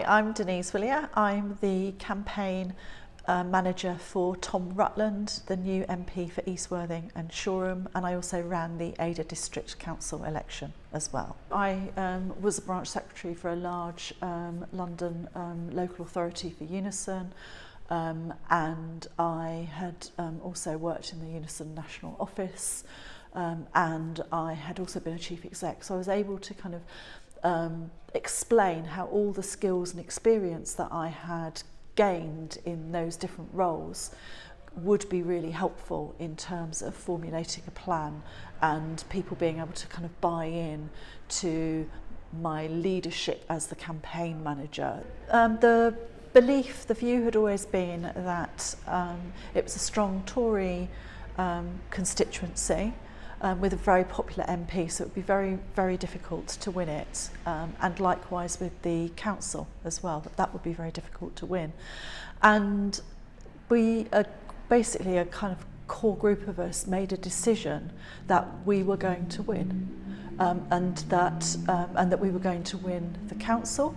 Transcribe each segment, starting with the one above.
I'm Denise Whillier. I'm the campaign manager for Tom Rutland, the new MP for East Worthing and Shoreham, and I also ran the Adur District Council election as well. I was a branch secretary for a large London local authority for Unison, and I had also worked in the Unison National Office, and I had also been a chief exec, so I was able to kind of explain how all the skills and experience that I had gained in those different roles would be really helpful in terms of formulating a plan and people being able to kind of buy in to my leadership as the campaign manager. The view had always been that it was a strong Tory constituency with a very popular MP, so it would be very, very difficult to win it. And likewise with the council as well, that would be very difficult to win. And we, basically a kind of core group of us made a decision that we were going to win, and that we were going to win the council,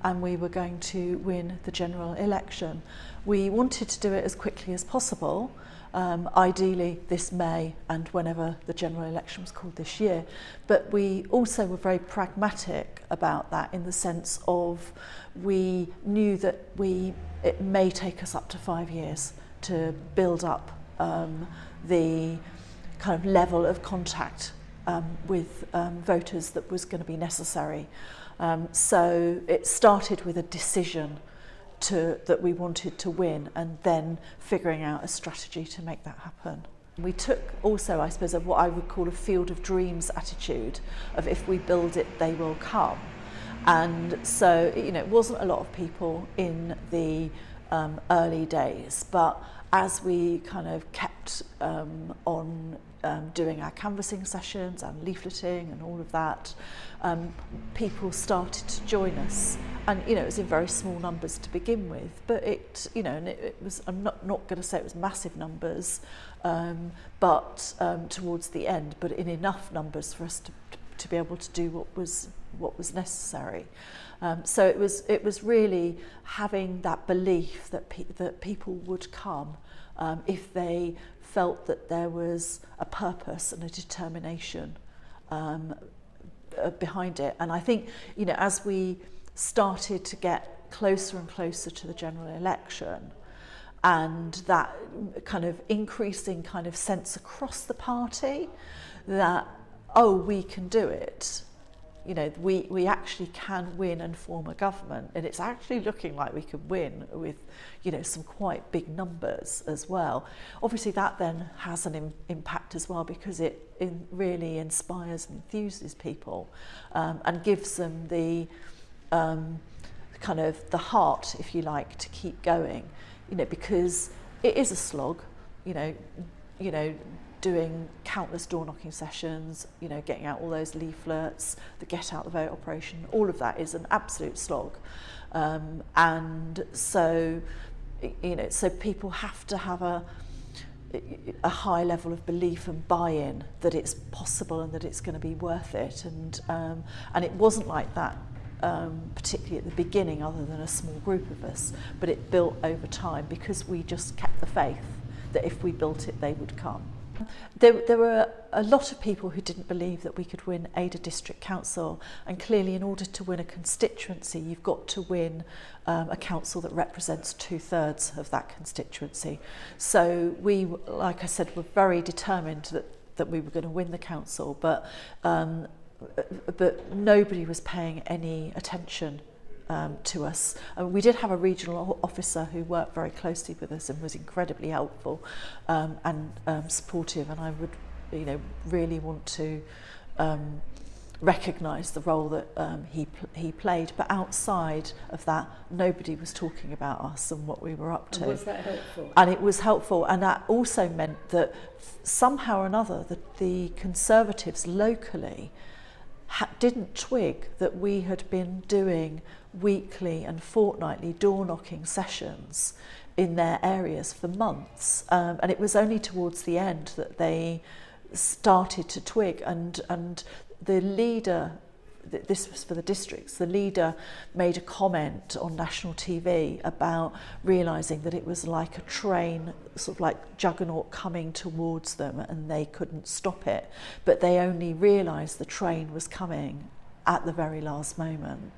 and we were going to win the general election. We wanted to do it as quickly as possible, ideally this May and whenever the general election was called this year. But we also were very pragmatic about that in the sense of we knew that it may take us up to 5 years to build up the kind of level of contact with voters that was going to be necessary. So it started with a decision that we wanted to win, and then figuring out a strategy to make that happen. We took also, I suppose, of what I would call a field of dreams attitude of if we build it, they will come. And so, it wasn't a lot of people in the early days, but as we kind of kept on doing our canvassing sessions and leafleting and all of that, people started to join us. And it was in very small numbers to begin with, but it was, I'm not going to say it was massive numbers, but towards the end, but in enough numbers for us to be able to do what was necessary. So it was really having that belief that people would come if they felt that there was a purpose and a determination behind it. And I think, as we started to get closer and closer to the general election, and that kind of increasing kind of sense across the party that, oh, we can do it. We actually can win and form a government, and it's actually looking like we could win with, some quite big numbers as well. Obviously that then has an impact as well, because it really inspires and enthuses people, and gives them the kind of the heart, if you like, to keep going, because it is a slog, doing countless door knocking sessions, getting out all those leaflets, the get out the vote operation, all of that is an absolute slog. And so, so people have to have a high level of belief and buy-in that it's possible and that it's going to be worth it. And it wasn't like that, particularly at the beginning, other than a small group of us, but it built over time because we just kept the faith that if we built it, they would come. There were a lot of people who didn't believe that we could win Adur District Council, and clearly in order to win a constituency you've got to win a council that represents 2/3 of that constituency. So we, like I said, were very determined that we were going to win the council, but nobody was paying any attention to us. We did have a regional officer who worked very closely with us and was incredibly helpful and supportive, and I would really want to recognise the role that he played. But outside of that, nobody was talking about us and what we were up to. And was that helpful? And it was helpful, and that also meant that somehow or another the Conservatives locally didn't twig that we had been doing weekly and fortnightly door-knocking sessions in their areas for months, and it was only towards the end that they started to twig, and the leader this was for the districts, the leader made a comment on national TV about realising that it was like a train, sort of like juggernaut coming towards them, and they couldn't stop it, but they only realised the train was coming at the very last moment.